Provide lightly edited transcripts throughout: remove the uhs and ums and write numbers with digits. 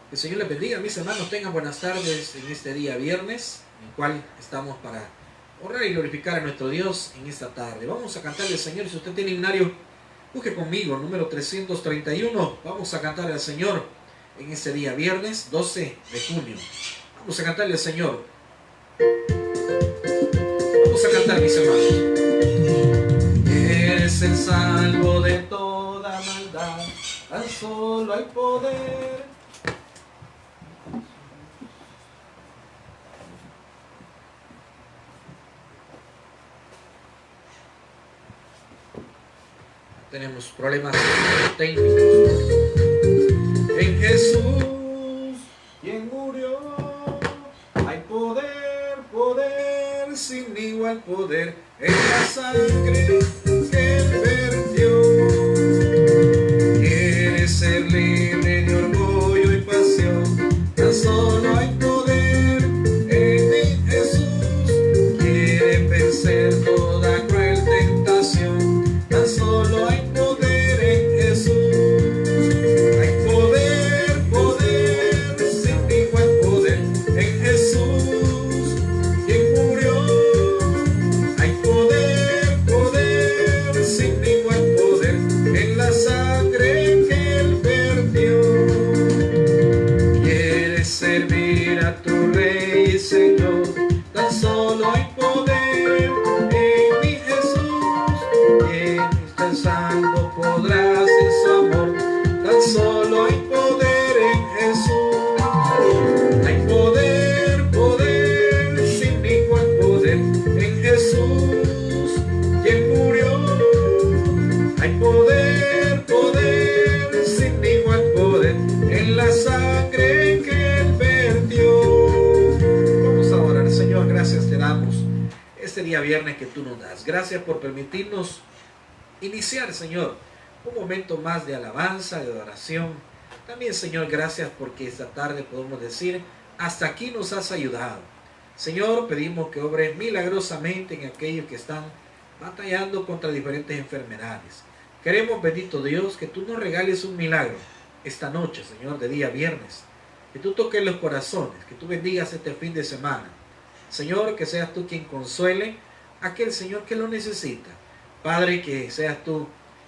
Que el Señor les bendiga, mis hermanos. Tengan buenas tardes en este día viernes, en el cual estamos para honrar y glorificar a nuestro Dios en esta tarde. Vamos a cantarle al Señor. Si usted tiene himnario, busque conmigo, número 331. Vamos a cantarle al Señor en este día viernes 12 de junio. Vamos a cantarle al Señor. Vamos a cantar, mis hermanos. Eres el salvo de toda maldad, tan solo hay poder. Tenemos problemas técnicos. En Jesús, quien murió, hay poder, poder, sin igual poder, en la sangre que Él vertió. Quiere ser libre de orgullo y pasión, tan solo hay poder en mi Jesús. Quiere vencer toda cruel tentación, tan solo hay poder en Jesús. Hay poder, poder, sin igual poder en Jesús, quien murió. Hay poder, poder, sin igual poder en la sangre que Él vertió. Quieres servir a tu Rey y Señor, tan solo hay poder en mi Jesús. Quien está salvo podrá sin su amor, tan solo hay poder en Jesús. Hay poder, poder, sin igual poder en Jesús, quien murió. Hay poder, poder, sin igual poder en la sangre que Él vertió. Vamos a orar. Señor, gracias te damos este día viernes que tú nos das. Gracias por permitirnos iniciar, Señor, un momento más de alabanza, de adoración. También, Señor, gracias porque esta tarde podemos decir, hasta aquí nos has ayudado. Señor, pedimos que obres milagrosamente en aquellos que están batallando contra diferentes enfermedades. Queremos, bendito Dios, que tú nos regales un milagro esta noche, Señor, de día viernes. Que tú toques los corazones, que tú bendigas este fin de semana. Señor, que seas tú quien consuele a aquel, Señor, que lo necesita. Padre, que seas tú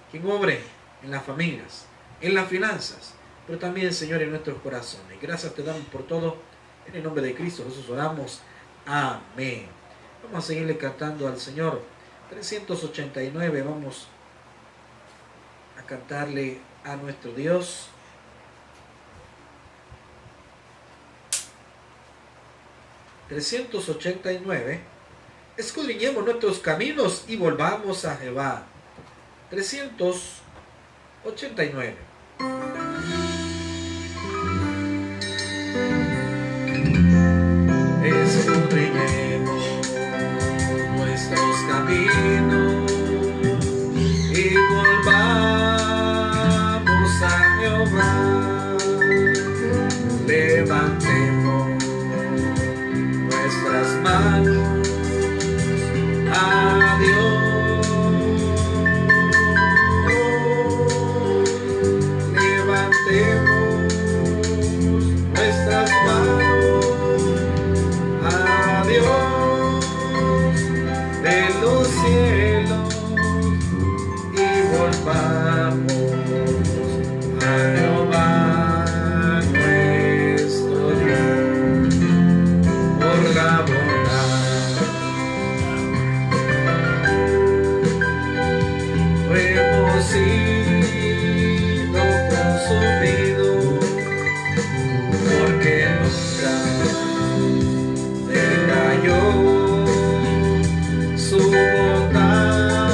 quien obre en las familias, en las finanzas, pero también, Señor, en nuestros corazones. Gracias te damos por todo. En el nombre de Cristo Jesús oramos. Amén. Vamos a seguirle cantando al Señor. 389, vamos a cantarle a nuestro Dios. 389. Escudriñemos nuestros caminos y volvamos a Jehová. 389. Escudriñemos nuestros caminos y volvamos a Jehová. Levantemos nuestras manos a Dios. Levantemos nuestras manos a Dios de los cielos y volvamos a Jehová nuestro Dios por la bondad. Hemos sido consumidos porque nunca decayó su bondad.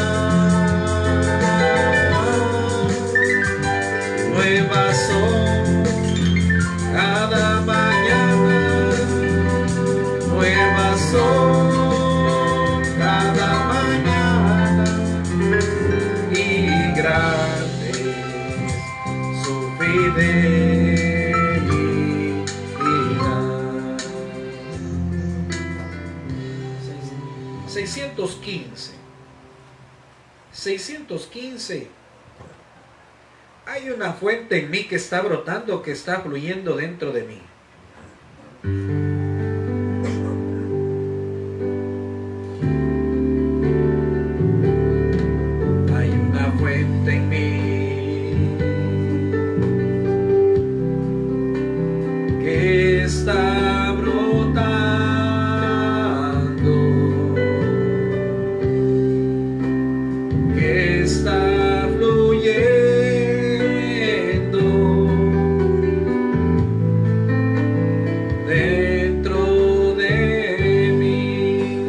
Nuevas son cada mañana, nuevas son cada mañana, y grande su fidelidad. 615. hay una fuente en mí que está brotando, que está fluyendo dentro de mí. Hay una fuente en mí que está brotando, que está fluyendo dentro de mí.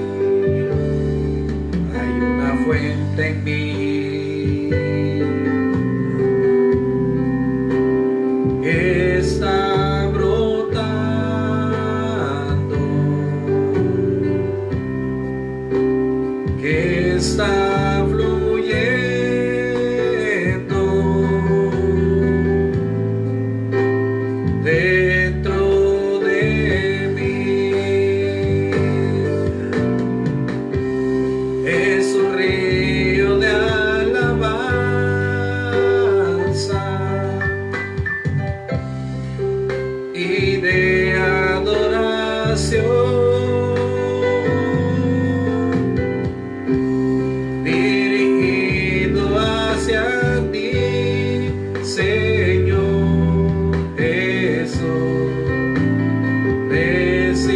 Hay una fuente en mí que está brotando, que está fluyendo dentro de mí. Es un río de alabanza y de adoración, dirigido hacia ti, Señor Jesús. Recíbelo.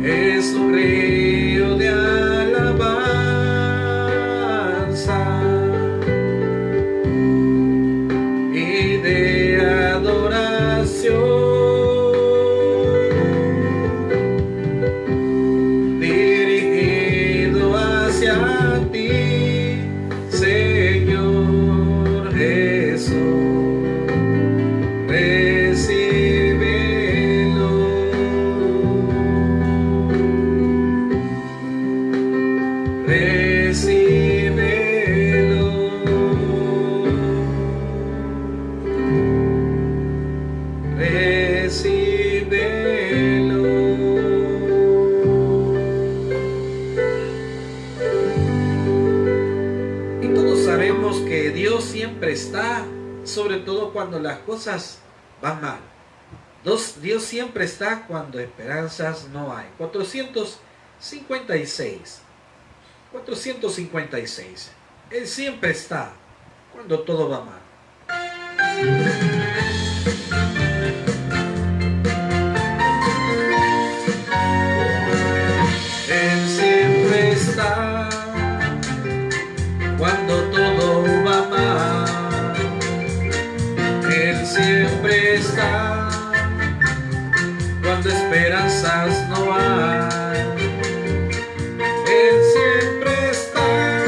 Es un río de alabanza y de adoración, dirigido hacia ti, Señor Jesús. Recíbelo. Recíbelo. Recíbelo. Y todos sabemos que Dios siempre está, sobre todo cuando las cosas van mal. Dios siempre está cuando esperanzas no hay. 456. 456. Él siempre está cuando todo va mal. Él siempre está cuando todo va mal. Él siempre está cuando esperanzas no hay. Él siempre está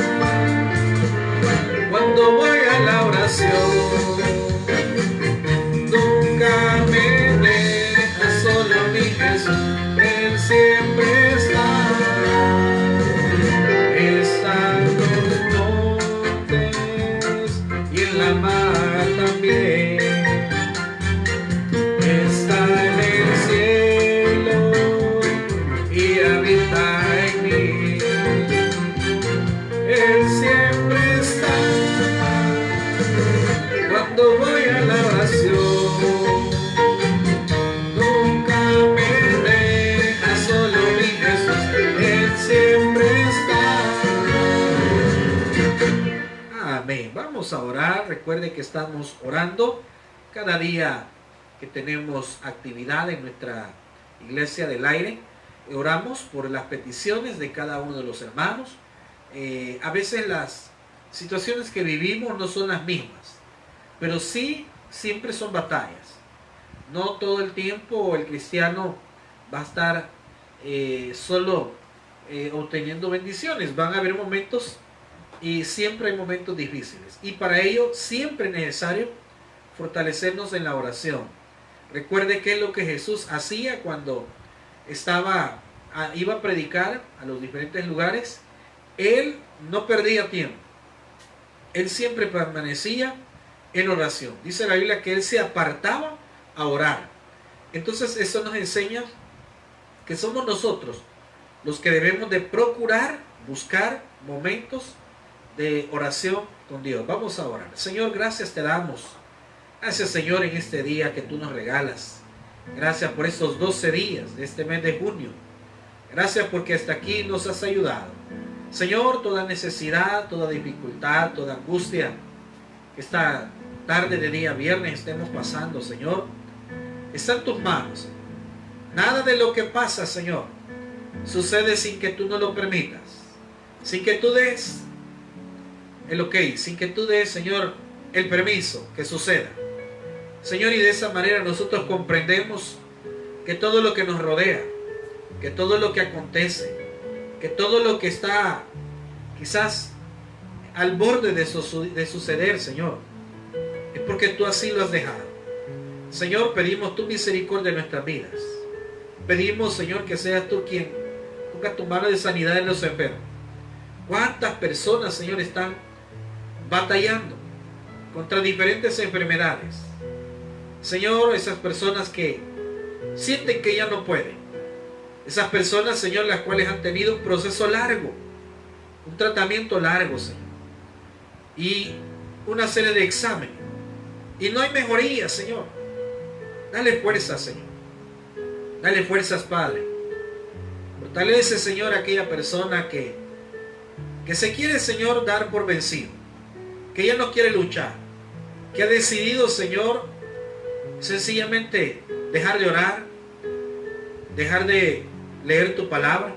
cuando voy a la oración. Nunca me deja solo mi Jesús. Él siempre está. Está en los montes y en la mar también. Está en el cielo y habita en mí. Él siempre está cuando voy a la oración. Nunca me deja solo mi Jesús. Él siempre está. Amén. Vamos a orar. Recuerde que estamos orando cada día que tenemos actividad en nuestra iglesia del aire. Oramos por las peticiones de cada uno de los hermanos. A veces las situaciones que vivimos no son las mismas, pero sí siempre son batallas. No todo el tiempo el cristiano va a estar solo obteniendo bendiciones. Van a haber momentos y siempre hay momentos difíciles. Y para ello siempre es necesario fortalecernos en la oración. Recuerde qué es lo que Jesús hacía cuando iba a predicar a los diferentes lugares. Él no perdía tiempo. Él siempre permanecía en oración. Dice la Biblia que él se apartaba a orar. Entonces eso nos enseña que somos nosotros los que debemos de procurar buscar momentos de oración con Dios. Vamos a orar. Señor, gracias te damos. Gracias, Señor, en este día que tú nos regalas. Gracias por estos 12 días de este mes de junio. Gracias porque hasta aquí nos has ayudado. Señor, toda necesidad, toda dificultad, toda angustia que esta tarde de día viernes estemos pasando, Señor, está en tus manos. Nada de lo que pasa, Señor, sucede sin que tú no lo permitas. Sin que tú des el ok, sin que tú des, Señor, el permiso que suceda. Señor, y de esa manera nosotros comprendemos que todo lo que nos rodea, que todo lo que acontece, que todo lo que está quizás al borde de suceder, Señor, es porque tú así lo has dejado. Señor, pedimos tu misericordia en nuestras vidas. Pedimos, Señor, que seas tú quien ponga tu mano de sanidad en los enfermos. ¿Cuántas personas, Señor, están batallando contra diferentes enfermedades? Señor, esas personas que sienten que ya no pueden. Esas personas, Señor, las cuales han tenido un proceso largo, un tratamiento largo, Señor, y una serie de exámenes, y no hay mejoría, Señor. Dale fuerzas, Señor. Dale fuerzas, Padre. Fortalece, Señor, a aquella persona que se quiere, Señor, dar por vencido, que ya no quiere luchar, que ha decidido, Señor, sencillamente dejar de orar, dejar de leer tu palabra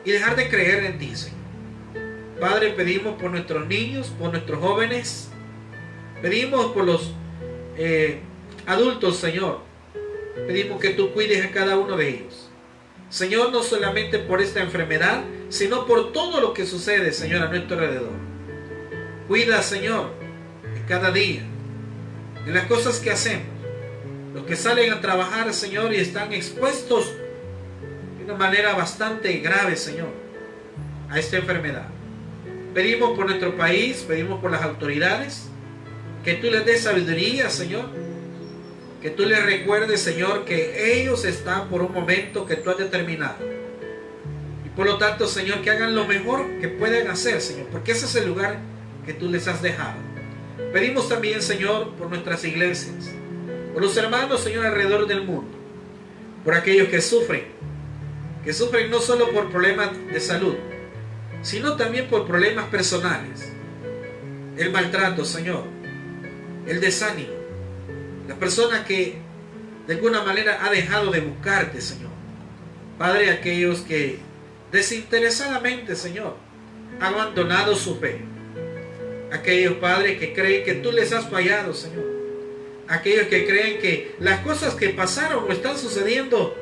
y dejar de creer en ti, Señor. Padre, pedimos por nuestros niños, por nuestros jóvenes, pedimos por los adultos, Señor. Pedimos que tú cuides a cada uno de ellos. Señor, no solamente por esta enfermedad, sino por todo lo que sucede, Señor, a nuestro alrededor. Cuida, Señor, cada día, de las cosas que hacemos. Los que salen a trabajar, Señor, y están expuestos de una manera bastante grave, Señor, a esta enfermedad. Pedimos por nuestro país, pedimos por las autoridades, que tú les des sabiduría, Señor. Que tú les recuerdes, Señor, que ellos están por un momento que tú has determinado. Y por lo tanto, Señor, que hagan lo mejor que puedan hacer, Señor, porque ese es el lugar que tú les has dejado. Pedimos también, Señor, por nuestras iglesias, por los hermanos, Señor, alrededor del mundo, por aquellos que sufren no solo por problemas de salud, sino también por problemas personales, el maltrato, Señor, el desánimo, la persona que de alguna manera ha dejado de buscarte, Señor. Padre, aquellos que desinteresadamente, Señor, han abandonado su fe, aquellos, Padre, que creen que tú les has fallado, Señor, aquellos que creen que las cosas que pasaron o están sucediendo,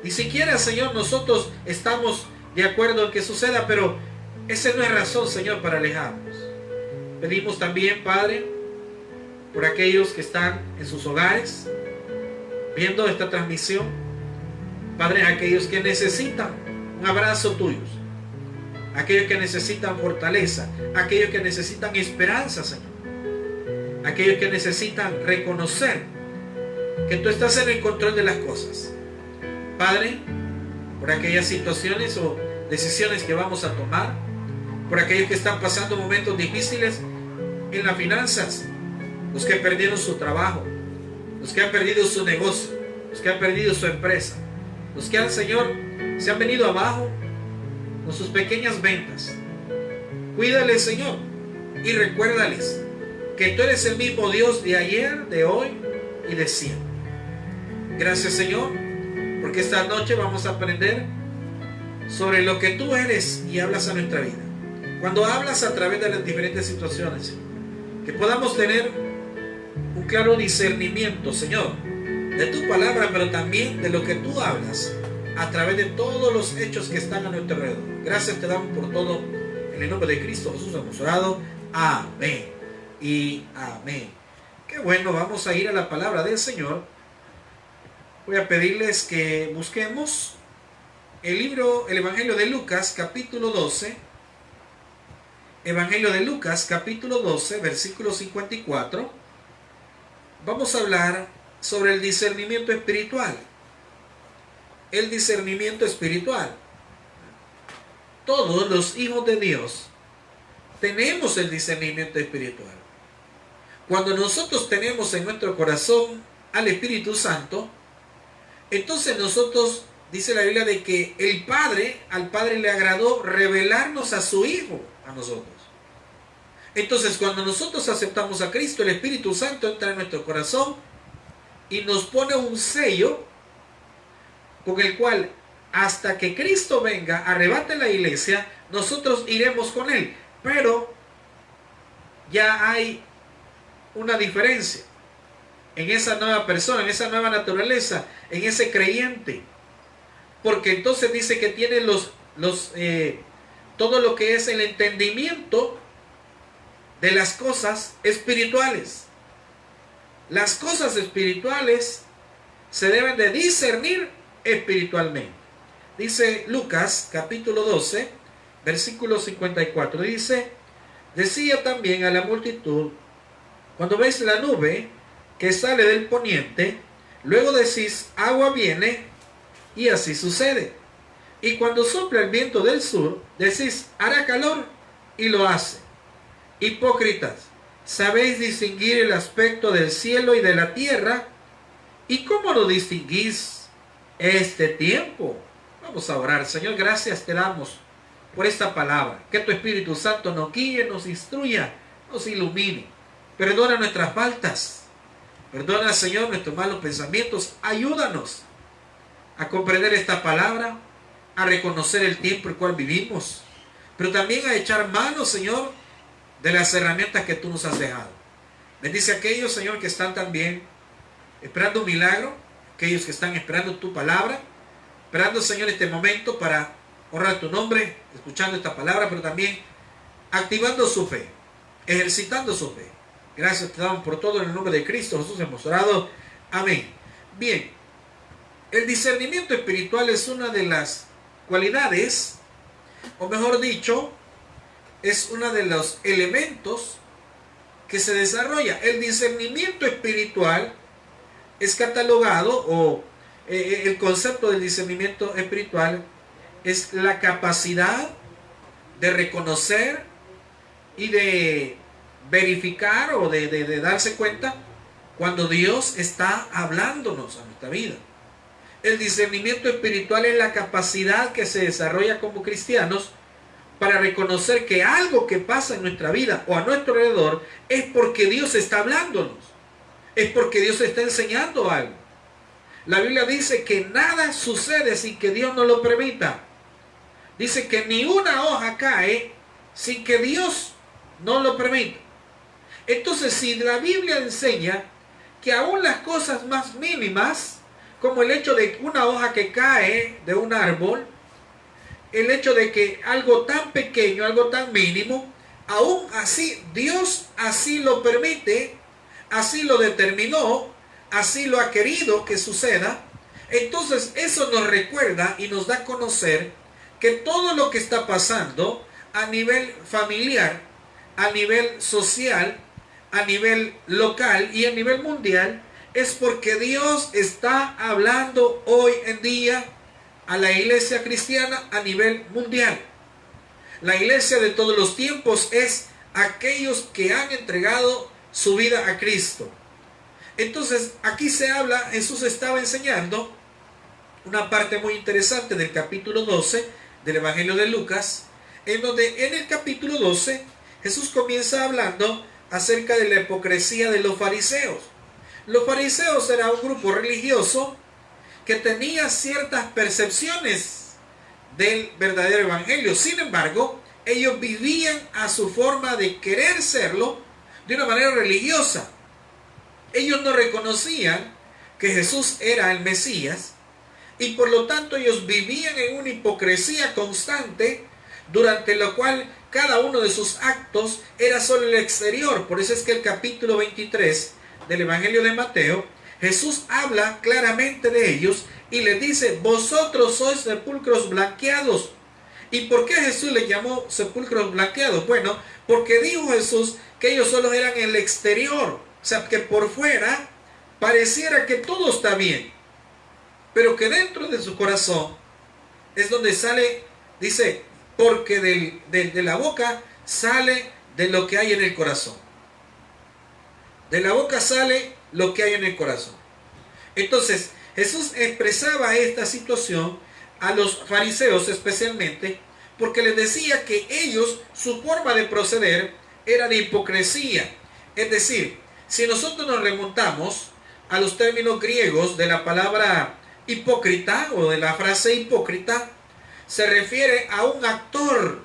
ni siquiera, Señor, nosotros estamos de acuerdo en que suceda, pero esa no es razón, Señor, para alejarnos. Pedimos también, Padre, por aquellos que están en sus hogares viendo esta transmisión, Padre, aquellos que necesitan un abrazo tuyo, aquellos que necesitan fortaleza, aquellos que necesitan esperanza, Señor, aquellos que necesitan reconocer que tú estás en el control de las cosas. Padre, por aquellas situaciones o decisiones que vamos a tomar, por aquellos que están pasando momentos difíciles en las finanzas, los que perdieron su trabajo, los que han perdido su negocio, los que han perdido su empresa, los que han, Señor, se han venido abajo con sus pequeñas ventas. Cuídales, Señor, y recuérdales que tú eres el mismo Dios de ayer, de hoy y de siempre. Gracias, Señor, porque esta noche vamos a aprender sobre lo que tú eres y hablas a nuestra vida. Cuando hablas a través de las diferentes situaciones, Señor, que podamos tener un claro discernimiento, Señor, de tu palabra, pero también de lo que tú hablas a través de todos los hechos que están a nuestro alrededor. Gracias te damos por todo. En el nombre de Cristo Jesús hemos orado. Amén y amén. Qué bueno, vamos a ir a la palabra del Señor. Voy a pedirles que busquemos el Evangelio de Lucas, capítulo 12. Evangelio de Lucas, capítulo 12, versículo 54. Vamos a hablar sobre el discernimiento espiritual. El discernimiento espiritual. todos los hijos de Dios tenemos el discernimiento espiritual. Cuando nosotros tenemos en nuestro corazón al Espíritu Santo, entonces nosotros, dice la Biblia, de que al Padre le agradó revelarnos a su Hijo, a nosotros. Entonces, cuando nosotros aceptamos a Cristo, el Espíritu Santo entra en nuestro corazón y nos pone un sello con el cual, hasta que Cristo venga, arrebate la iglesia, nosotros iremos con Él. Pero ya hay una diferencia en esa nueva persona, en esa nueva naturaleza, en ese creyente. Porque entonces dice que tiene todo lo que es el entendimiento de las cosas espirituales. Las cosas espirituales se deben de discernir espiritualmente. Dice Lucas capítulo 12, versículo 54. Decía también a la multitud: cuando veis la nube que sale del poniente, luego decís, agua viene, y así sucede. Y cuando sopla el viento del sur, decís, hará calor, y lo hace. Hipócritas, sabéis distinguir el aspecto del cielo y de la tierra, ¿y cómo lo distinguís este tiempo? Vamos a orar. Señor, gracias te damos por esta palabra. Que tu Espíritu Santo nos guíe, nos instruya, nos ilumine. Perdona nuestras faltas. Perdona, Señor, nuestros malos pensamientos. Ayúdanos a comprender esta palabra, a reconocer el tiempo en el cual vivimos, pero también a echar mano, Señor, de las herramientas que tú nos has dejado. Bendice a aquellos, Señor, que están también esperando un milagro, aquellos que están esperando tu palabra, esperando, Señor, este momento para honrar tu nombre, escuchando esta palabra, pero también activando su fe, ejercitando su fe. Gracias te damos por todo en el nombre de Cristo Jesús hemos orado. Amén. Bien, el discernimiento espiritual es una de las cualidades, o mejor dicho, es uno de los elementos que se desarrolla. El discernimiento espiritual es catalogado, o el concepto del discernimiento espiritual es la capacidad de reconocer y de verificar o de darse cuenta cuando Dios está hablándonos a nuestra vida. El discernimiento espiritual es la capacidad que se desarrolla como cristianos para reconocer que algo que pasa en nuestra vida o a nuestro alrededor es porque Dios está hablándonos, es porque Dios está enseñando algo. La Biblia dice que nada sucede sin que Dios no lo permita. Dice que ni una hoja cae sin que Dios no lo permita. Entonces, si la Biblia enseña que aún las cosas más mínimas, como el hecho de una hoja que cae de un árbol, el hecho de que algo tan pequeño, algo tan mínimo, aún así Dios así lo permite, así lo determinó, así lo ha querido que suceda, entonces eso nos recuerda y nos da a conocer que todo lo que está pasando a nivel familiar, a nivel social, a nivel local y a nivel mundial, es porque Dios está hablando hoy en día a la iglesia cristiana a nivel mundial. La iglesia de todos los tiempos es aquellos que han entregado su vida a Cristo. Entonces, aquí se habla, Jesús estaba enseñando una parte muy interesante del capítulo 12 del Evangelio de Lucas, en donde en el capítulo 12 Jesús comienza hablando acerca de la hipocresía de los fariseos. Los fariseos eran un grupo religioso que tenía ciertas percepciones del verdadero evangelio. Sin embargo, ellos vivían a su forma de querer serlo de una manera religiosa. Ellos no reconocían que Jesús era el Mesías y por lo tanto ellos vivían en una hipocresía constante, durante lo cual cada uno de sus actos era solo el exterior. Por eso es que el capítulo 23 del Evangelio de Mateo, Jesús habla claramente de ellos y les dice: vosotros sois sepulcros blanqueados. ¿Y por qué Jesús les llamó sepulcros blanqueados? Bueno, porque dijo Jesús que ellos solo eran el exterior, o sea, que por fuera pareciera que todo está bien, pero que dentro de su corazón es donde sale, dice, porque de la boca sale de lo que hay en el corazón. De la boca sale lo que hay en el corazón. Entonces, Jesús expresaba esta situación a los fariseos especialmente, porque les decía que ellos, su forma de proceder era de hipocresía. Es decir, si nosotros nos remontamos a los términos griegos de la palabra hipócrita o de la frase hipócrita, se refiere a un actor.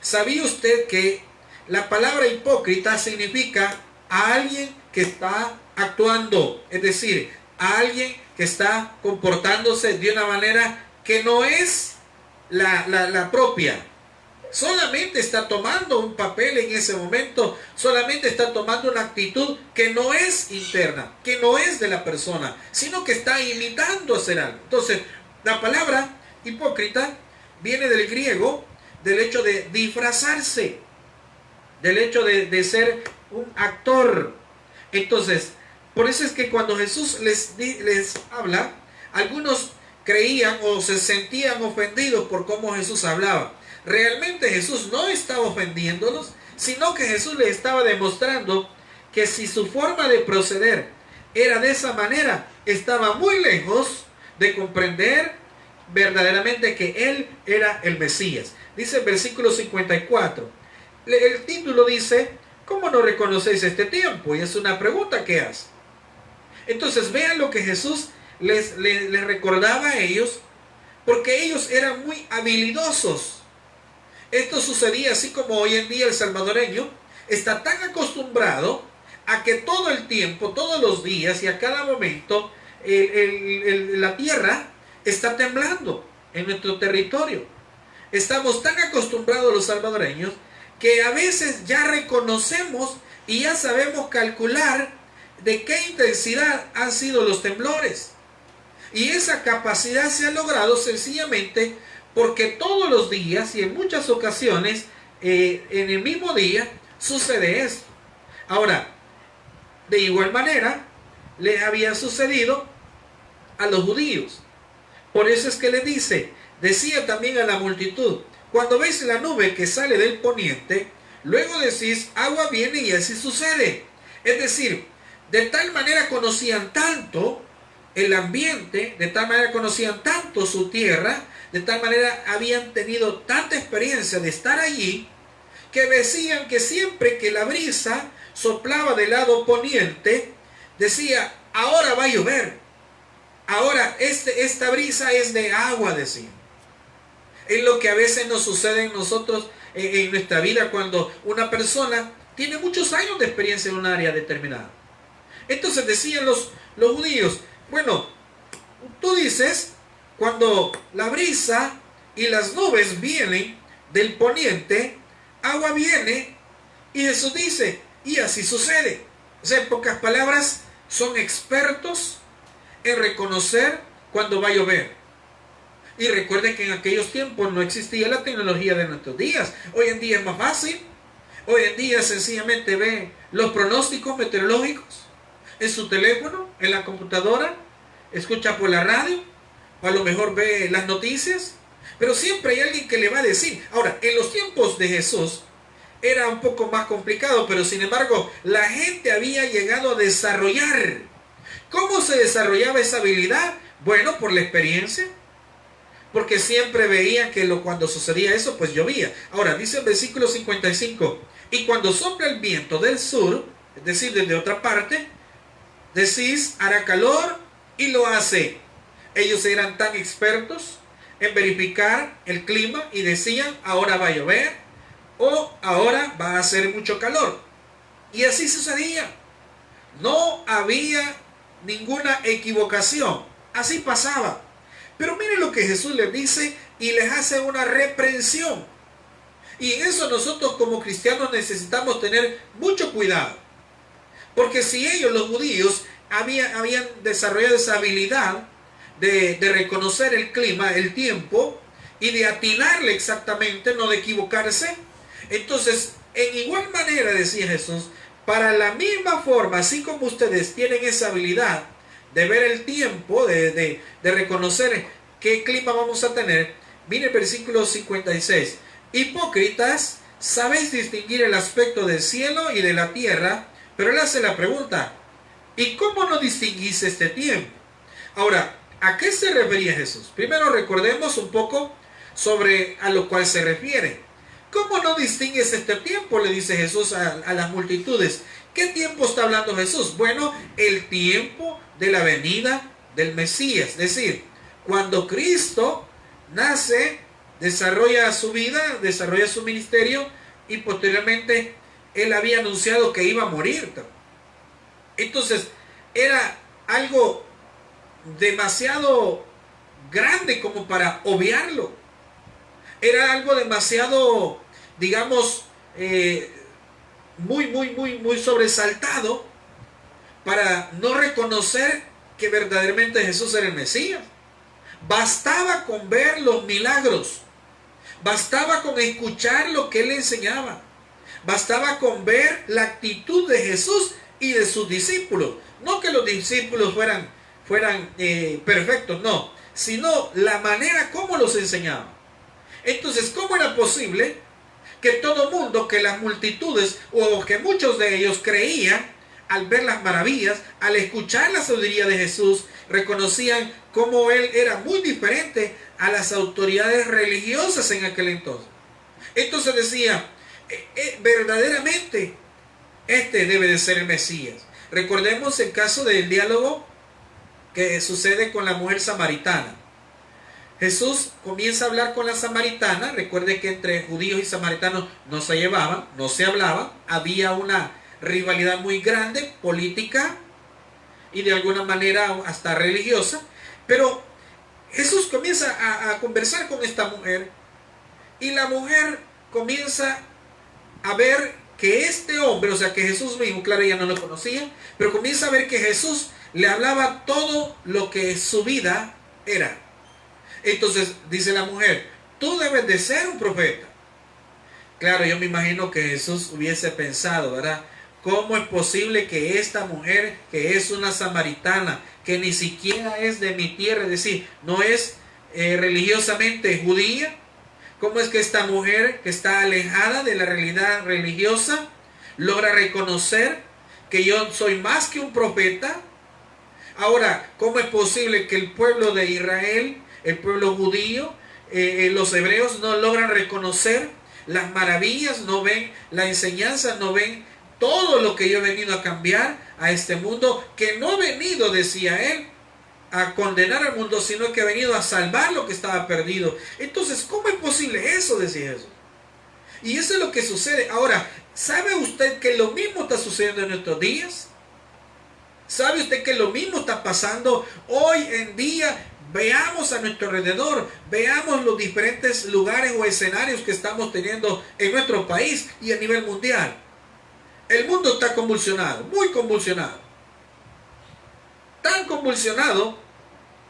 ¿Sabía usted que la palabra hipócrita significa a alguien que está actuando? Es decir, a alguien que está comportándose de una manera que no es la propia. Solamente está tomando un papel en ese momento, solamente está tomando una actitud que no es interna, que no es de la persona, sino que está imitando hacer algo. Entonces, la palabra hipócrita viene del griego, del hecho de disfrazarse, del hecho de ser un actor. Entonces, por eso es que cuando Jesús les habla, algunos creían o se sentían ofendidos por cómo Jesús hablaba. Realmente Jesús no estaba ofendiéndolos, sino que Jesús les estaba demostrando que si su forma de proceder era de esa manera, estaba muy lejos de comprender verdaderamente que Él era el Mesías. Dice el versículo 54. El título dice, ¿cómo no reconocéis este tiempo? Y es una pregunta que hace. Entonces vean lo que Jesús les recordaba a ellos, porque ellos eran muy habilidosos. Esto sucedía así como hoy en día el salvadoreño está tan acostumbrado a que todo el tiempo, todos los días y a cada momento la tierra está temblando en nuestro territorio. Estamos tan acostumbrados los salvadoreños que a veces ya reconocemos y ya sabemos calcular de qué intensidad han sido los temblores. Y esa capacidad se ha logrado sencillamente porque todos los días y en muchas ocasiones en el mismo día sucede esto. Ahora, de igual manera les había sucedido a los judíos. Por eso es que le decía también a la multitud, cuando veis la nube que sale del poniente, luego decís, agua viene, y así sucede. Es decir, de tal manera conocían tanto el ambiente, de tal manera conocían tanto su tierra, de tal manera habían tenido tanta experiencia de estar allí, que decían que siempre que la brisa soplaba del lado poniente, decía, ahora va a llover, ahora esta brisa es de agua, decían. Es lo que a veces nos sucede en nosotros en nuestra vida cuando una persona tiene muchos años de experiencia en un área determinada. Entonces decían los judíos, bueno, tú dices, cuando la brisa y las nubes vienen del poniente, agua viene, y Jesús dice, y así sucede. O sea, en pocas palabras, son expertos en reconocer cuando va a llover. Y recuerden que en aquellos tiempos no existía la tecnología de nuestros días. Hoy en día es más fácil. Hoy en día sencillamente ve los pronósticos meteorológicos en su teléfono, en la computadora, escucha por la radio, o a lo mejor ve las noticias, pero siempre hay alguien que le va a decir. Ahora, en los tiempos de Jesús era un poco más complicado, pero sin embargo la gente había llegado a desarrollar. ¿Cómo se desarrollaba esa habilidad? Bueno, por la experiencia, porque siempre veían que cuando sucedía eso, pues llovía. Ahora, dice el versículo 55, y cuando sopla el viento del sur, es decir, desde otra parte, decís, hará calor, y lo hace. Ellos eran tan expertos en verificar el clima y decían, ahora va a llover, o ahora va a hacer mucho calor. Y así sucedía. No había ninguna equivocación. Así pasaba. Pero miren lo que Jesús les dice y les hace una reprensión. Y en eso nosotros como cristianos necesitamos tener mucho cuidado. Porque si ellos, los judíos, habían desarrollado esa habilidad de reconocer el clima, el tiempo, y de atinarle exactamente, no de equivocarse, entonces, en igual manera, decía Jesús, para la misma forma, así como ustedes tienen esa habilidad de ver el tiempo, de reconocer qué clima vamos a tener, mire el versículo 56, hipócritas, sabéis distinguir el aspecto del cielo y de la tierra, pero él hace la pregunta, ¿y cómo no distinguís este tiempo? Ahora, ¿a qué se refería Jesús? Primero recordemos un poco sobre a lo cual se refiere. ¿Cómo no distingues este tiempo? Le dice Jesús a las multitudes. ¿Qué tiempo está hablando Jesús? Bueno, el tiempo de la venida del Mesías. Es decir, cuando Cristo nace, desarrolla su vida, desarrolla su ministerio y posteriormente él había anunciado que iba a morir. Entonces, era algo demasiado grande como para obviarlo. Era algo demasiado, digamos, muy sobresaltado para no reconocer que verdaderamente Jesús era el Mesías. Bastaba con ver los milagros, bastaba con escuchar lo que él enseñaba, bastaba con ver la actitud de Jesús y de sus discípulos. No que los discípulos fueran perfectos, no, sino la manera como los enseñaba. Entonces, ¿cómo era posible que todo mundo, que las multitudes o que muchos de ellos creían al ver las maravillas, al escuchar la sabiduría de Jesús, reconocían cómo él era muy diferente a las autoridades religiosas en aquel entonces? Entonces decía, verdaderamente este debe de ser el Mesías. Recordemos el caso del diálogo que sucede con la mujer samaritana. Jesús comienza a hablar con la samaritana. Recuerde que entre judíos y samaritanos no se llevaban, no se hablaban. Había una rivalidad muy grande, política y de alguna manera hasta religiosa. Pero Jesús comienza a conversar con esta mujer y la mujer comienza a ver que este hombre, o sea que Jesús mismo, claro, ella no lo conocía, pero comienza a ver que Jesús le hablaba todo lo que su vida era. Entonces dice la mujer, tú debes de ser un profeta. Claro, yo me imagino que Jesús hubiese pensado, ¿verdad? ¿Cómo es posible que esta mujer, que es una samaritana, que ni siquiera es de mi tierra, es decir, no es religiosamente judía, cómo es que esta mujer que está alejada de la realidad religiosa logra reconocer que yo soy más que un profeta? Ahora, ¿cómo es posible que el pueblo de Israel, el pueblo judío, los hebreos no logran reconocer las maravillas, no ven la enseñanza, no ven todo lo que yo he venido a cambiar a este mundo, que no he venido, decía él, a condenar al mundo, sino que he venido a salvar lo que estaba perdido? Entonces, ¿cómo es posible eso? Decía Jesús. Y eso es lo que sucede. Ahora, ¿sabe usted que lo mismo está sucediendo en nuestros días? ¿Sabe usted que lo mismo está pasando hoy en día? Veamos a nuestro alrededor, veamos los diferentes lugares o escenarios que estamos teniendo en nuestro país y a nivel mundial. El mundo está convulsionado, muy convulsionado. Tan convulsionado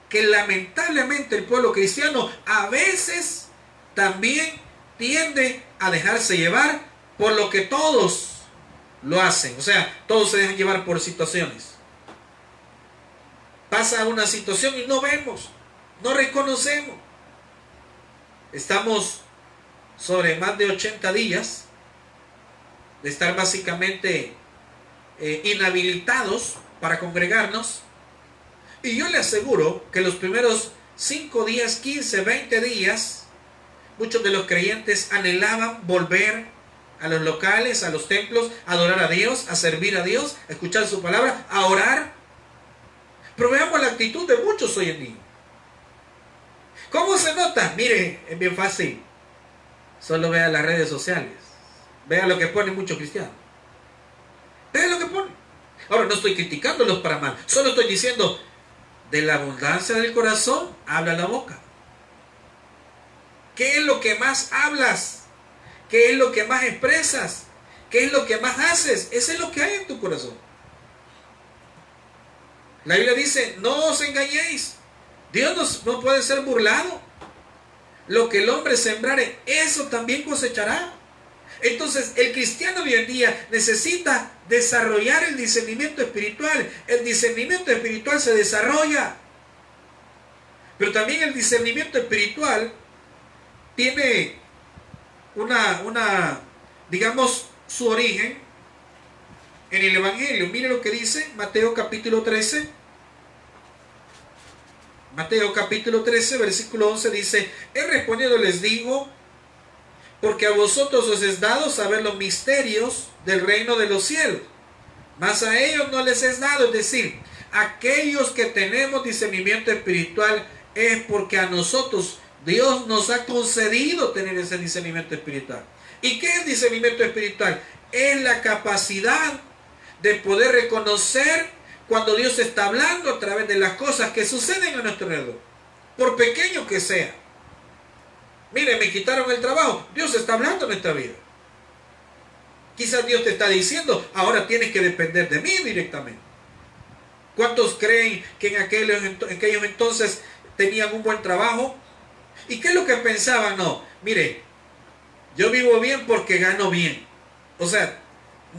que lamentablemente el pueblo cristiano a veces también tiende a dejarse llevar por lo que todos lo hacen. O sea, todos se dejan llevar por situaciones. Pasa una situación y no vemos, no reconocemos. Estamos sobre más de 80 días de estar básicamente inhabilitados para congregarnos. Y yo le aseguro que los primeros 5 días, 15, 20 días, muchos de los creyentes anhelaban volver a los locales, a los templos, a adorar a Dios, a servir a Dios, a escuchar su palabra, a orar. Pero veamos la actitud de muchos hoy en día. ¿Cómo se nota? Mire, es bien fácil. Solo vea las redes sociales. Vea lo que ponen muchos cristianos. Vea lo que ponen. Ahora, no estoy criticándolos para mal. Solo estoy diciendo, de la abundancia del corazón habla la boca. ¿Qué es lo que más hablas? ¿Qué es lo que más expresas? ¿Qué es lo que más haces? Eso es lo que hay en tu corazón. La Biblia dice, no os engañéis. Dios no puede ser burlado. Lo que el hombre sembrare, eso también cosechará. Entonces, el cristiano de hoy en día necesita desarrollar el discernimiento espiritual. El discernimiento espiritual se desarrolla. Pero también el discernimiento espiritual tiene digamos, su origen en el Evangelio. Mire lo que dice Mateo capítulo 13. Mateo capítulo 13, versículo 11 dice: He respondido les digo, porque a vosotros os es dado saber los misterios del reino de los cielos, mas a ellos no les es dado. Es decir, aquellos que tenemos discernimiento espiritual es porque a nosotros Dios nos ha concedido tener ese discernimiento espiritual. ¿Y qué es discernimiento espiritual? Es la capacidad de poder reconocer cuando Dios está hablando a través de las cosas que suceden a nuestro alrededor, por pequeño que sea. Mire, me quitaron el trabajo. Dios está hablando en nuestra vida. Quizás Dios te está diciendo: ahora tienes que depender de mí directamente. ¿Cuántos creen que en aquellos entonces tenían un buen trabajo? ¿Y qué es lo que pensaban? No, mire, yo vivo bien porque gano bien. O sea,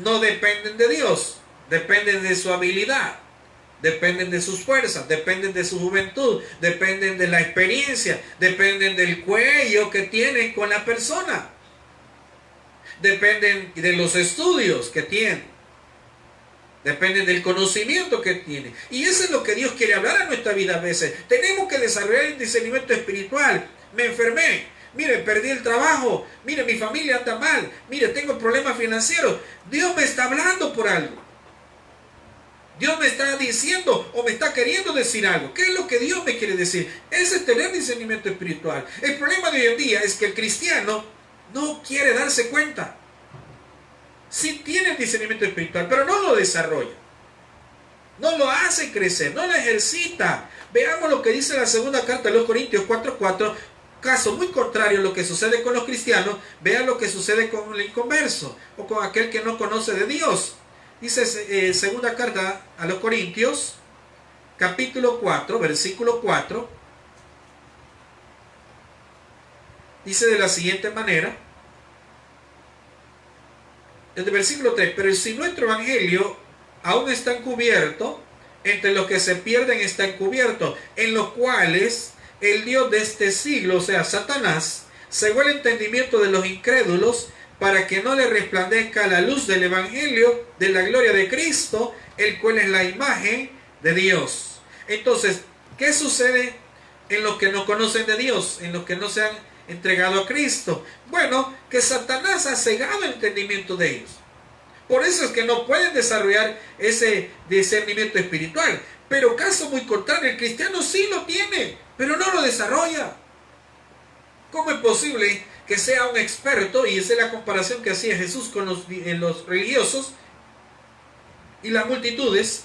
no dependen de Dios, dependen de su habilidad, dependen de sus fuerzas, dependen de su juventud, dependen de la experiencia, dependen del cuello que tienen con la persona, dependen de los estudios que tienen, dependen del conocimiento que tienen. Y eso es lo que Dios quiere hablar a nuestra vida a veces. Tenemos que desarrollar el discernimiento espiritual. Me enfermé, mire, perdí el trabajo, mire, mi familia anda mal, mire, tengo problemas financieros. Dios me está hablando por algo. Dios me está diciendo o me está queriendo decir algo. ¿Qué es lo que Dios me quiere decir? Ese es tener discernimiento espiritual. El problema de hoy en día es que el cristiano no quiere darse cuenta. Sí tiene el discernimiento espiritual, pero no lo desarrolla. No lo hace crecer, no lo ejercita. Veamos lo que dice la segunda carta de los Corintios 4:4. Caso muy contrario a lo que sucede con los cristianos. Vean lo que sucede con el inconverso o con aquel que no conoce de Dios. Dice segunda carta a los Corintios, capítulo 4, versículo 4. Dice de la siguiente manera, desde el versículo 3: Pero si nuestro evangelio aún está encubierto, entre los que se pierden está encubierto, en los cuales el Dios de este siglo, o sea, Satanás, cegó el entendimiento de los incrédulos, para que no le resplandezca la luz del evangelio de la gloria de Cristo, el cual es la imagen de Dios. Entonces, ¿qué sucede en los que no conocen de Dios, en los que no se han entregado a Cristo? Bueno, que Satanás ha cegado el entendimiento de ellos. Por eso es que no pueden desarrollar ese discernimiento espiritual. Pero caso muy contrario, el cristiano sí lo tiene, pero no lo desarrolla. ¿Cómo es posible que sea un experto? Y esa es la comparación que hacía Jesús con los religiosos y las multitudes.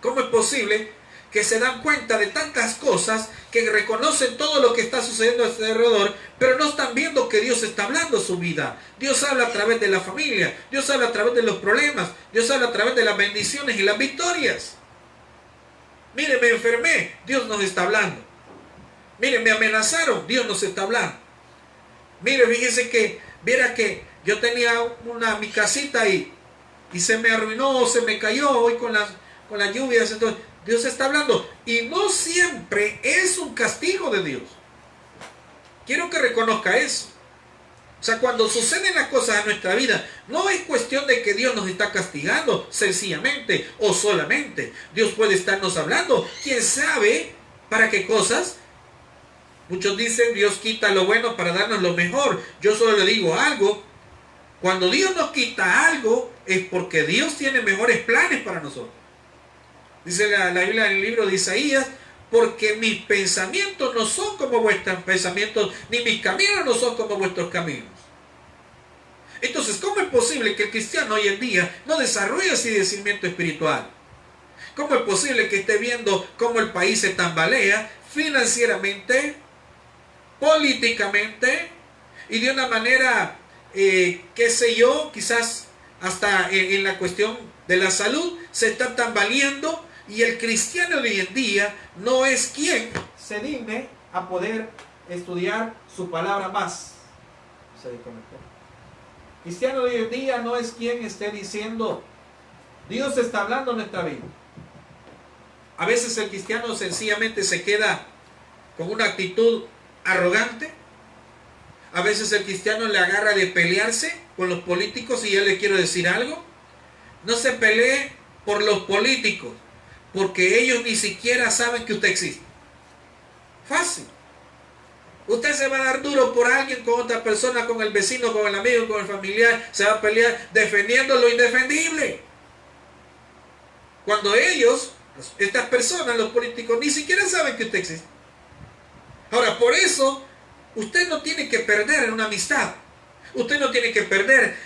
¿Cómo es posible que se dan cuenta de tantas cosas, que reconocen todo lo que está sucediendo a su alrededor, pero no están viendo que Dios está hablando su vida? Dios habla a través de la familia, Dios habla a través de los problemas, Dios habla a través de las bendiciones y las victorias. Mire, me enfermé, Dios nos está hablando. Mire, me amenazaron, Dios nos está hablando. Mire, fíjese que, viera que yo tenía mi casita y se me arruinó, se me cayó hoy con las lluvias. Entonces, Dios está hablando. Y no siempre es un castigo de Dios. Quiero que reconozca eso. O sea, cuando suceden las cosas en nuestra vida, no es cuestión de que Dios nos está castigando, sencillamente o solamente. Dios puede estarnos hablando. ¿Quién sabe para qué cosas? Muchos dicen: Dios quita lo bueno para darnos lo mejor. Yo solo le digo algo: cuando Dios nos quita algo, es porque Dios tiene mejores planes para nosotros. Dice la Biblia en el libro de Isaías: porque mis pensamientos no son como vuestros pensamientos, ni mis caminos no son como vuestros caminos. Entonces, ¿cómo es posible que el cristiano hoy en día no desarrolle ese discernimiento espiritual? ¿Cómo es posible que esté viendo cómo el país se tambalea financieramente, políticamente y de una manera, qué sé yo, quizás hasta en la cuestión de la salud se está tambaleando, y el cristiano de hoy en día no es quien se digne a poder estudiar su palabra más? Se desconectó. Cristiano de hoy en día no es quien esté diciendo: Dios está hablando en nuestra vida. A veces el cristiano sencillamente se queda con una actitud arrogante, a veces el cristiano le agarra de pelearse con los políticos y yo le quiero decir algo. No se pelee por los políticos, porque ellos ni siquiera saben que usted existe. Fácil. Usted se va a dar duro por alguien, con otra persona, con el vecino, con el amigo, con el familiar. Se va a pelear defendiendo lo indefendible. Cuando ellos, estas personas, los políticos, ni siquiera saben que usted existe. Ahora, por eso, usted no tiene que perder en una amistad. Usted no tiene que perder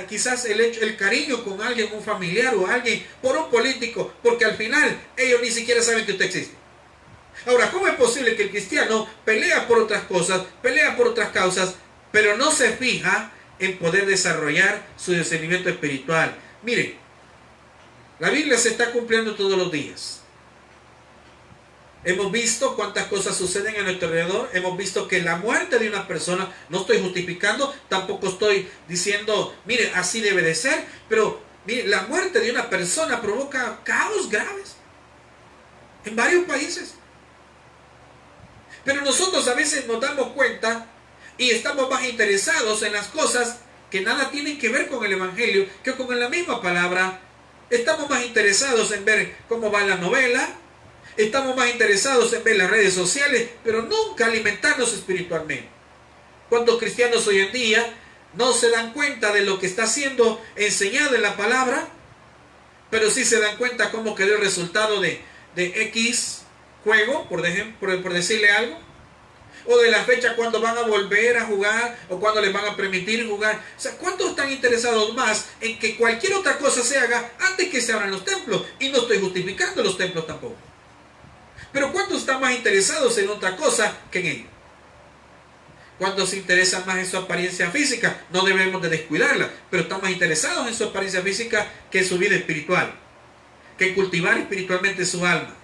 quizás el cariño con alguien, un familiar o alguien, por un político, porque al final ellos ni siquiera saben que usted existe. Ahora, ¿cómo es posible que el cristiano pelea por otras cosas, pelea por otras causas, pero no se fija en poder desarrollar su discernimiento espiritual? Miren, la Biblia se está cumpliendo todos los días. Hemos visto cuántas cosas suceden a nuestro alrededor. Hemos visto que la muerte de una persona, no estoy justificando, tampoco estoy diciendo, mire, así debe de ser, pero mire, la muerte de una persona provoca caos graves en varios países. Pero nosotros a veces nos damos cuenta y estamos más interesados en las cosas que nada tienen que ver con el Evangelio que con la misma palabra. Estamos más interesados en ver cómo va la novela, estamos más interesados en ver las redes sociales, pero nunca alimentarnos espiritualmente. ¿Cuántos cristianos hoy en día no se dan cuenta de lo que está siendo enseñado en la palabra, pero sí se dan cuenta cómo quedó el resultado de X juego, por decirle algo, o de la fecha cuando van a volver a jugar o cuando les van a permitir jugar? O sea, ¿cuántos están interesados más en que cualquier otra cosa se haga antes que se abran los templos? Y no estoy justificando los templos tampoco. Pero ¿cuántos están más interesados en otra cosa que en ello? ¿Cuántos se interesan más en su apariencia física? No debemos de descuidarla, pero están más interesados en su apariencia física que en su vida espiritual, que en cultivar espiritualmente su alma,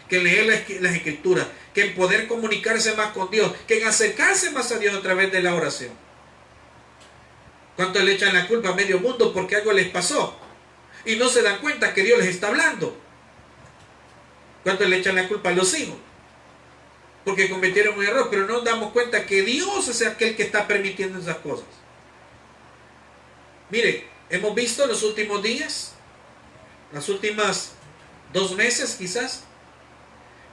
que en leer las escrituras, que en poder comunicarse más con Dios, que en acercarse más a Dios a través de la oración. ¿Cuántos le echan la culpa a medio mundo porque algo les pasó y no se dan cuenta que Dios les está hablando? ¿Cuántos le echan la culpa a los hijos porque cometieron un error, pero no nos damos cuenta que Dios es aquel que está permitiendo esas cosas? Mire, hemos visto en los últimos días, las últimas 2 meses quizás,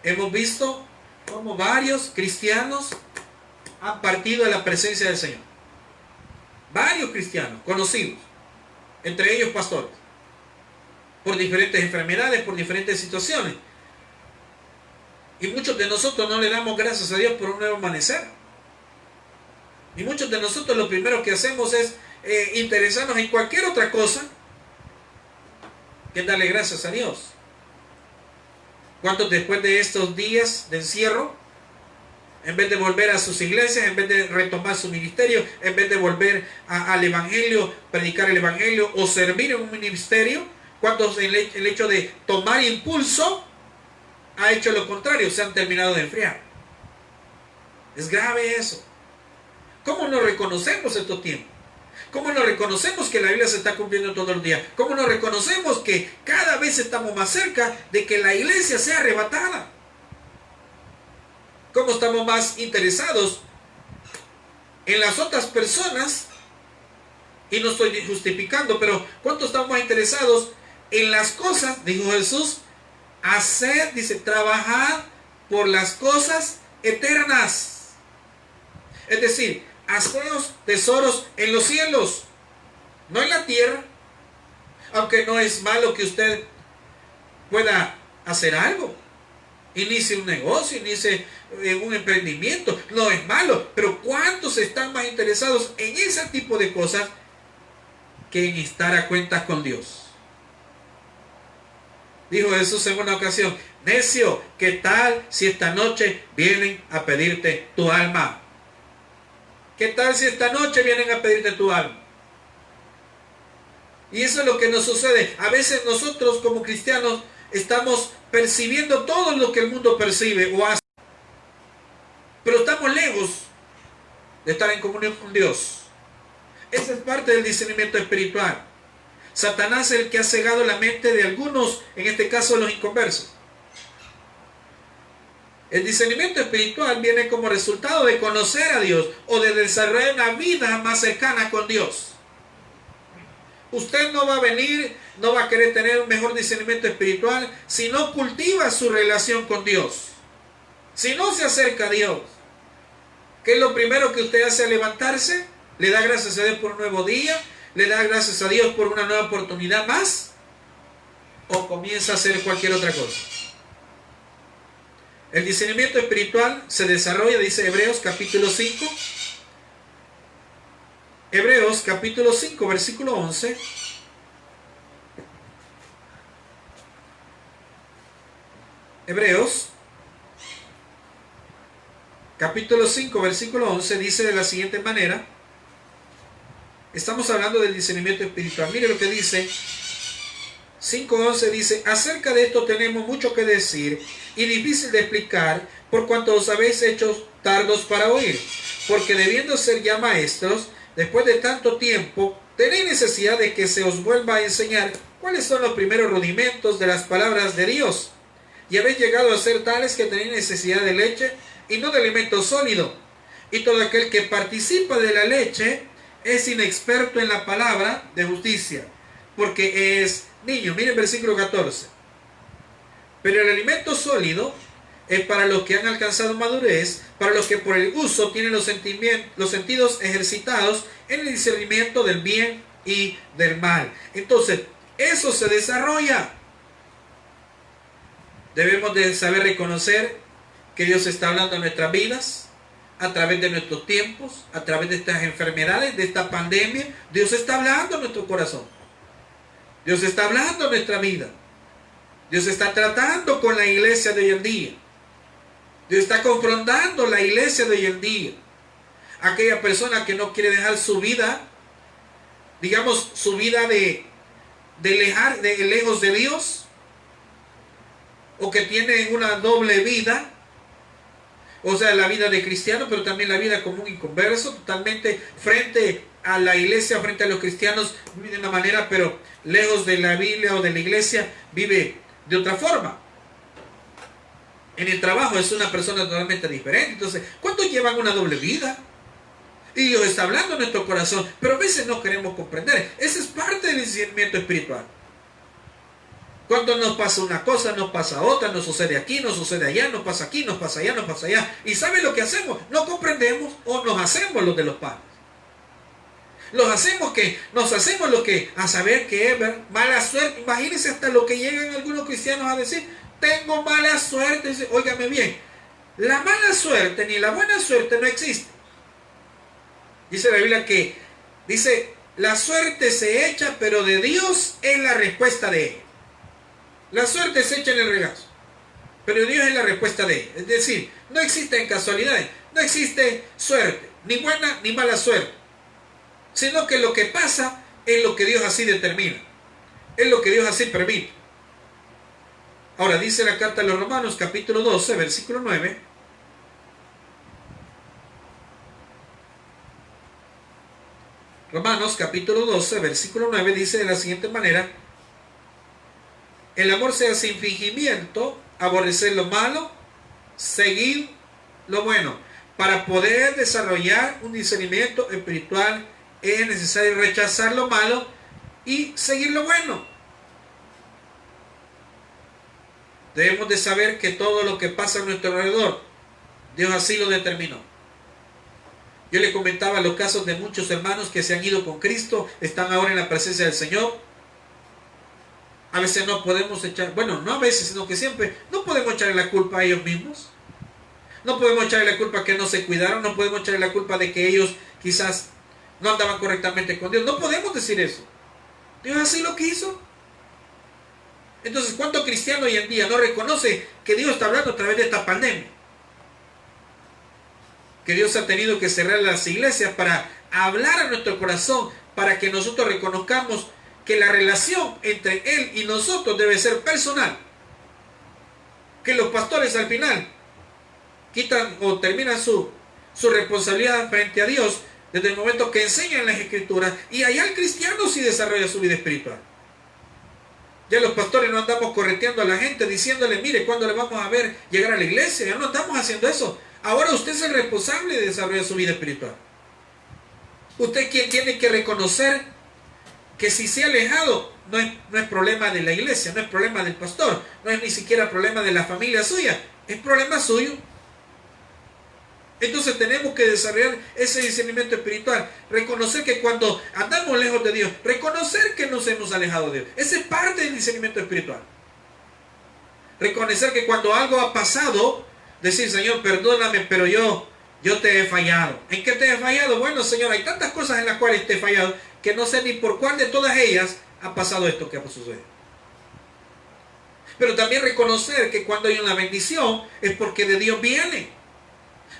hemos visto cómo varios cristianos han partido de la presencia del Señor. Varios cristianos conocidos, entre ellos pastores, por diferentes enfermedades, por diferentes situaciones. Y muchos de nosotros no le damos gracias a Dios por un nuevo amanecer. Y muchos de nosotros lo primero que hacemos es interesarnos en cualquier otra cosa que darle gracias a Dios. ¿Cuántos después de estos días de encierro, en vez de volver a sus iglesias, en vez de retomar su ministerio, en vez de volver al Evangelio, predicar el Evangelio o servir en un ministerio, cuántos el hecho de tomar impulso ha hecho lo contrario, se han terminado de enfriar? Es grave eso. ¿Cómo no reconocemos estos tiempos? ¿Cómo no reconocemos que la Biblia se está cumpliendo todos los días? ¿Cómo no reconocemos que cada vez estamos más cerca de que la iglesia sea arrebatada? ¿Cómo estamos más interesados en las otras personas? Y no estoy justificando, pero ¿cuánto estamos más interesados en las cosas? Dijo Jesús, hacer, dice, trabajar por las cosas eternas. Es decir, haceos tesoros en los cielos, no en la tierra. Aunque no es malo que usted pueda hacer algo, inicie un negocio, inicie un emprendimiento, no es malo, pero ¿cuántos están más interesados en ese tipo de cosas que en estar a cuentas con Dios? Dijo Jesús en una ocasión, necio, ¿qué tal si esta noche vienen a pedirte tu alma? ¿Qué tal si esta noche vienen a pedirte tu alma? Y eso es lo que nos sucede. A veces nosotros como cristianos estamos percibiendo todo lo que el mundo percibe o hace, pero estamos lejos de estar en comunión con Dios. Esa es parte del discernimiento espiritual. Satanás es el que ha cegado la mente de algunos, en este caso los inconversos. El discernimiento espiritual viene como resultado de conocer a Dios o de desarrollar una vida más cercana con Dios. Usted no va a venir, no va a querer tener un mejor discernimiento espiritual si no cultiva su relación con Dios. Si no se acerca a Dios. ¿Qué es lo primero que usted hace al levantarse? ¿Le da gracias a Dios por un nuevo día? ¿Le da gracias a Dios por una nueva oportunidad más? ¿O comienza a hacer cualquier otra cosa? El discernimiento espiritual se desarrolla, dice Hebreos capítulo 5. Hebreos capítulo 5, versículo 11. Hebreos capítulo 5, versículo 11 dice de la siguiente manera. Estamos hablando del discernimiento espiritual. Mire lo que dice. 5:11 dice: acerca de esto tenemos mucho que decir y difícil de explicar, por cuanto os habéis hecho tardos para oír, porque debiendo ser ya maestros, después de tanto tiempo, tenéis necesidad de que se os vuelva a enseñar cuáles son los primeros rudimentos de las palabras de Dios, y habéis llegado a ser tales que tenéis necesidad de leche y no de alimento sólido, y todo aquel que participa de la leche es inexperto en la palabra de justicia, porque es niño. Miren versículo 14. Pero el alimento sólido es para los que han alcanzado madurez, para los que por el uso tienen los sentidos ejercitados en el discernimiento del bien y del mal. Entonces, eso se desarrolla. Debemos de saber reconocer que Dios está hablando en nuestras vidas, a través de nuestros tiempos, a través de estas enfermedades, de esta pandemia. Dios está hablando en nuestro corazón. Dios está hablando en nuestra vida. Dios está tratando con la iglesia de hoy en día. Dios está confrontando la iglesia de hoy en día. Aquella persona que no quiere dejar su vida, digamos, su vida de lejos de Dios, o que tiene una doble vida, o sea, la vida de cristiano, pero también la vida como un inconverso, totalmente frente a la iglesia, frente a los cristianos, vive de una manera, pero lejos de la Biblia o de la iglesia, vive de otra forma. En el trabajo es una persona totalmente diferente. Entonces, ¿cuántos llevan una doble vida? Y Dios está hablando en nuestro corazón, pero a veces no queremos comprender. Esa es parte del discernimiento espiritual. Cuando nos pasa una cosa, nos pasa otra, nos sucede aquí, nos sucede allá, nos pasa aquí, nos pasa allá, nos pasa allá. ¿Y sabe lo que hacemos? No comprendemos o nos hacemos los de los padres. Nos hacemos lo que, a saber que es mala suerte. Imagínense hasta lo que llegan algunos cristianos a decir: tengo mala suerte. Dice, óigame bien, la mala suerte ni la buena suerte no existe. Dice la Biblia que, dice, la suerte se echa, pero de Dios es la respuesta de ella. La suerte se echa en el regazo, pero Dios es la respuesta de ella. Es decir, no existen casualidades, no existe suerte, ni buena ni mala suerte, sino que lo que pasa es lo que Dios así determina, es lo que Dios así permite. Ahora dice la carta a los Romanos capítulo 12 versículo 9: Romanos capítulo 12 versículo 9 dice de la siguiente manera: el amor sea sin fingimiento, aborrecer lo malo, seguir lo bueno. Para poder desarrollar un discernimiento espiritual es necesario rechazar lo malo y seguir lo bueno. Debemos de saber que todo lo que pasa a nuestro alrededor, Dios así lo determinó. Yo le comentaba los casos de muchos hermanos que se han ido con Cristo, están ahora en la presencia del Señor. A veces no podemos echar, bueno, no a veces, sino que siempre, no podemos echarle la culpa a ellos mismos. No podemos echarle la culpa que no se cuidaron, no podemos echarle la culpa de que ellos quizás no andaban correctamente con Dios. No podemos decir eso. Dios así lo quiso. Entonces, ¿cuánto cristiano hoy en día no reconoce que Dios está hablando a través de esta pandemia? Que Dios ha tenido que cerrar las iglesias para hablar a nuestro corazón, para que nosotros reconozcamos que la relación entre Él y nosotros debe ser personal. Que los pastores al final quitan o terminan su responsabilidad frente a Dios desde el momento que enseñan las Escrituras, y allá el cristiano sí desarrolla su vida espiritual. Ya los pastores no andamos correteando a la gente diciéndole, mire, ¿cuándo le vamos a ver llegar a la iglesia? Ya no estamos haciendo eso. Ahora usted es el responsable de desarrollar su vida espiritual. Usted quien tiene que reconocer que si se ha alejado, no es problema de la iglesia, no es problema del pastor, no es ni siquiera problema de la familia suya, es problema suyo. Entonces tenemos que desarrollar ese discernimiento espiritual, reconocer que cuando andamos lejos de Dios, reconocer que nos hemos alejado de Dios. Esa es parte del discernimiento espiritual. Reconocer que cuando algo ha pasado, decir, Señor, perdóname, pero yo te he fallado. ¿En qué te he fallado? Bueno, Señor, hay tantas cosas en las cuales te he fallado que no sé ni por cuál de todas ellas ha pasado esto que ha sucedido. Pero también reconocer que cuando hay una bendición es porque de Dios viene.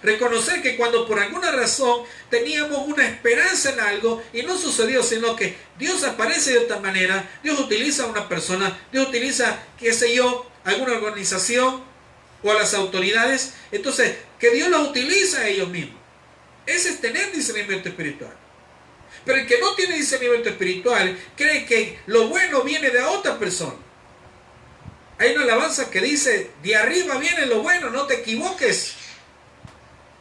Reconocer que cuando por alguna razón teníamos una esperanza en algo y no sucedió, sino que Dios aparece de otra manera, Dios utiliza a una persona, Dios utiliza, qué sé yo, alguna organización o a las autoridades, entonces que Dios los utiliza a ellos mismos. Ese es tener discernimiento espiritual. Pero el que no tiene discernimiento espiritual cree que lo bueno viene de otra persona. Hay una alabanza que dice, de arriba viene lo bueno, no te equivoques.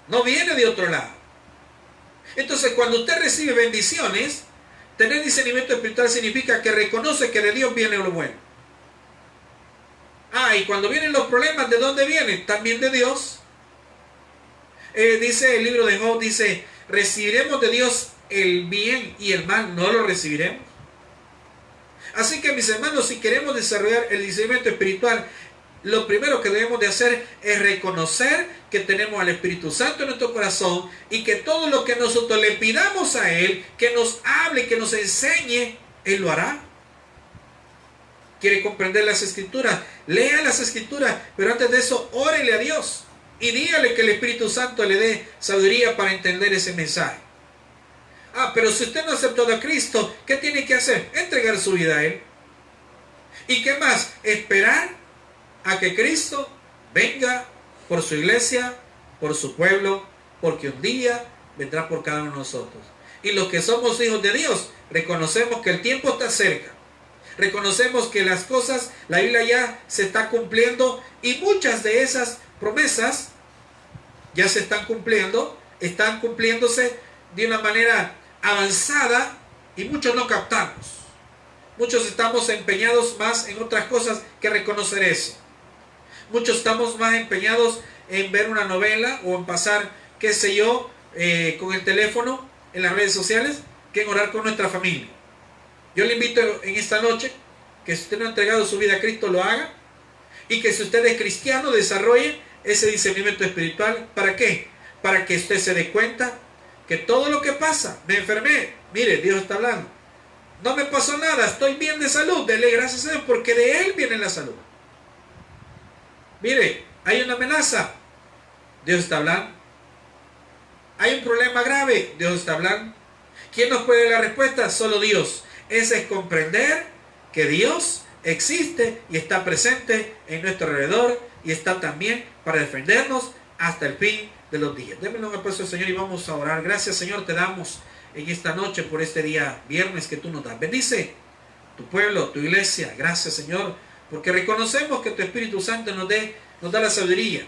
No viene de otro lado. Entonces, cuando usted recibe bendiciones, tener discernimiento espiritual significa que reconoce que de Dios viene lo bueno. Y cuando vienen los problemas, ¿de dónde vienen? También de Dios. Dice el libro de Job, dice, recibiremos de Dios el bien y el mal, no lo recibiremos. Así que, mis hermanos, si queremos desarrollar el discernimiento espiritual, lo primero que debemos de hacer es reconocer que tenemos al Espíritu Santo en nuestro corazón y que todo lo que nosotros le pidamos a Él, que nos hable, que nos enseñe, Él lo hará. Quiere comprender las Escrituras, lea las Escrituras, pero antes de eso, órele a Dios y dígale que el Espíritu Santo le dé sabiduría para entender ese mensaje. Pero si usted no ha aceptado a Cristo, ¿qué tiene que hacer? Entregar su vida a Él. ¿Y qué más? Esperar a que Cristo venga por su iglesia, por su pueblo, porque un día vendrá por cada uno de nosotros. Y los que somos hijos de Dios, reconocemos que el tiempo está cerca. Reconocemos que las cosas, la Biblia ya se está cumpliendo y muchas de esas promesas ya se están cumpliendo, están cumpliéndose de una manera avanzada y muchos no captamos. Muchos estamos empeñados más en otras cosas que reconocer eso. Muchos estamos más empeñados en ver una novela o en pasar, qué sé yo, con el teléfono en las redes sociales, que en orar con nuestra familia. Yo le invito en esta noche que si usted no ha entregado su vida a Cristo, lo haga. Y que si usted es cristiano, desarrolle ese discernimiento espiritual. ¿Para qué? Para que usted se dé cuenta que todo lo que pasa, me enfermé, mire, Dios está hablando. No me pasó nada, estoy bien de salud, dele gracias a Dios porque de Él viene la salud. Mire, hay una amenaza, Dios está hablando. Hay un problema grave, Dios está hablando. ¿Quién nos puede dar la respuesta? Solo Dios. Ese es comprender que Dios existe y está presente en nuestro alrededor y está también para defendernos hasta el fin de los días. Démosle un aplauso al Señor y vamos a orar. Gracias, Señor, te damos en esta noche por este día viernes que tú nos das. Bendice tu pueblo, tu iglesia. Gracias, Señor, porque reconocemos que tu Espíritu Santo nos da la sabiduría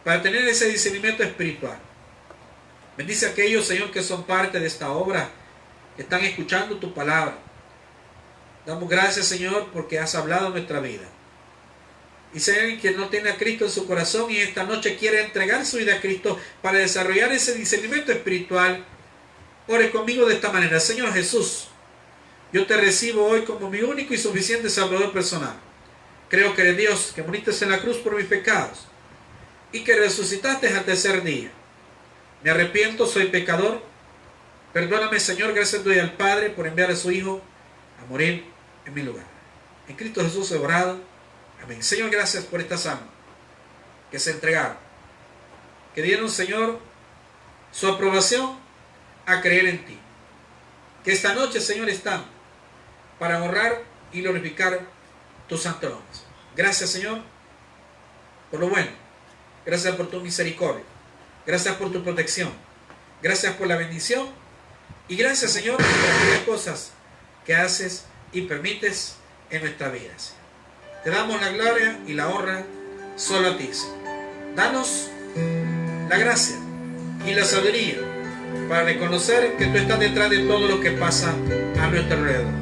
para tener ese discernimiento espiritual. Bendice a aquellos, Señor, que son parte de esta obra, que están escuchando tu palabra. Damos gracias, Señor, porque has hablado en nuestra vida. Y si hay alguien que no tiene a Cristo en su corazón y esta noche quiere entregar su vida a Cristo para desarrollar ese discernimiento espiritual, ore conmigo de esta manera. Señor Jesús, yo te recibo hoy como mi único y suficiente Salvador personal. Creo que eres Dios, que moriste en la cruz por mis pecados y que resucitaste al tercer día. Me arrepiento, soy pecador. Perdóname, Señor, gracias doy al Padre por enviar a su Hijo a morir en mi lugar. En Cristo Jesús he orado. Amén. Señor, gracias por estas almas que se entregaron, que dieron, Señor, su aprobación a creer en ti. Que esta noche, Señor, están para honrar y glorificar tu santo nombre. Gracias, Señor, por lo bueno. Gracias por tu misericordia. Gracias por tu protección. Gracias por la bendición. Y gracias, Señor, por aquellas cosas que haces y permites en nuestras vidas. Te damos la gloria y la honra solo a ti, Señor. Danos la gracia y la sabiduría para reconocer que tú estás detrás de todo lo que pasa a nuestro alrededor.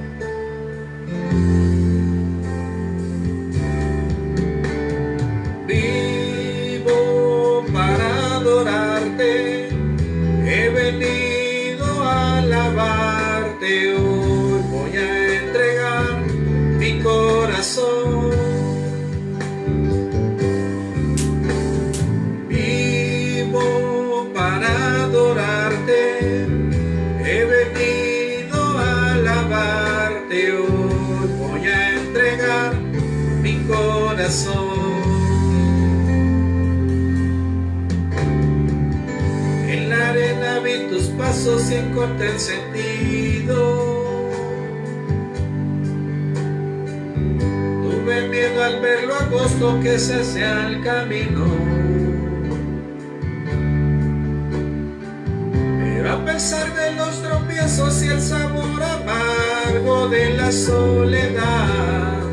Vivo para adorarte, he venido a alabarte, hoy voy a entregar mi corazón. Vivo para adorarte, he venido a alabarte, hoy voy a entregar mi corazón. En la arena vi tus pasos y encontré el sentido. Tuve miedo al ver lo angosto que se hacía el camino, pero a pesar de los tropiezos y el sabor amargo de la soledad,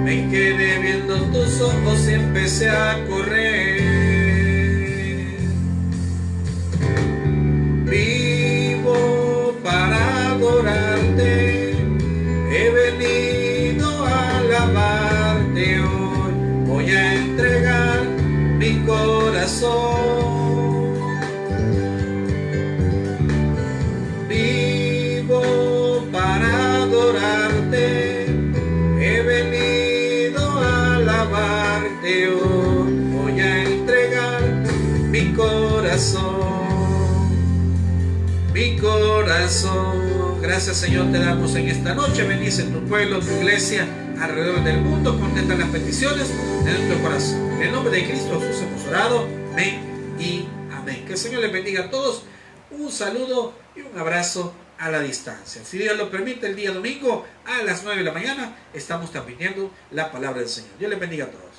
me quedé viendo tus ojos y empecé a correr. Vivo para adorarte, he venido a alabarte, hoy voy a entregar mi corazón. Vivo para adorarte, he venido a alabarte, hoy voy a entregar mi corazón. Mi corazón. Gracias, Señor, te damos en esta noche. Bendice tu pueblo, tu iglesia alrededor del mundo. Contesta las peticiones de nuestro corazón. En el nombre de Cristo Jesús hemos orado. Amén y amén. Que el Señor les bendiga a todos. Un saludo y un abrazo a la distancia. Si Dios lo permite, el día domingo a las 9 de la mañana estamos transmitiendo la palabra del Señor. Dios les bendiga a todos.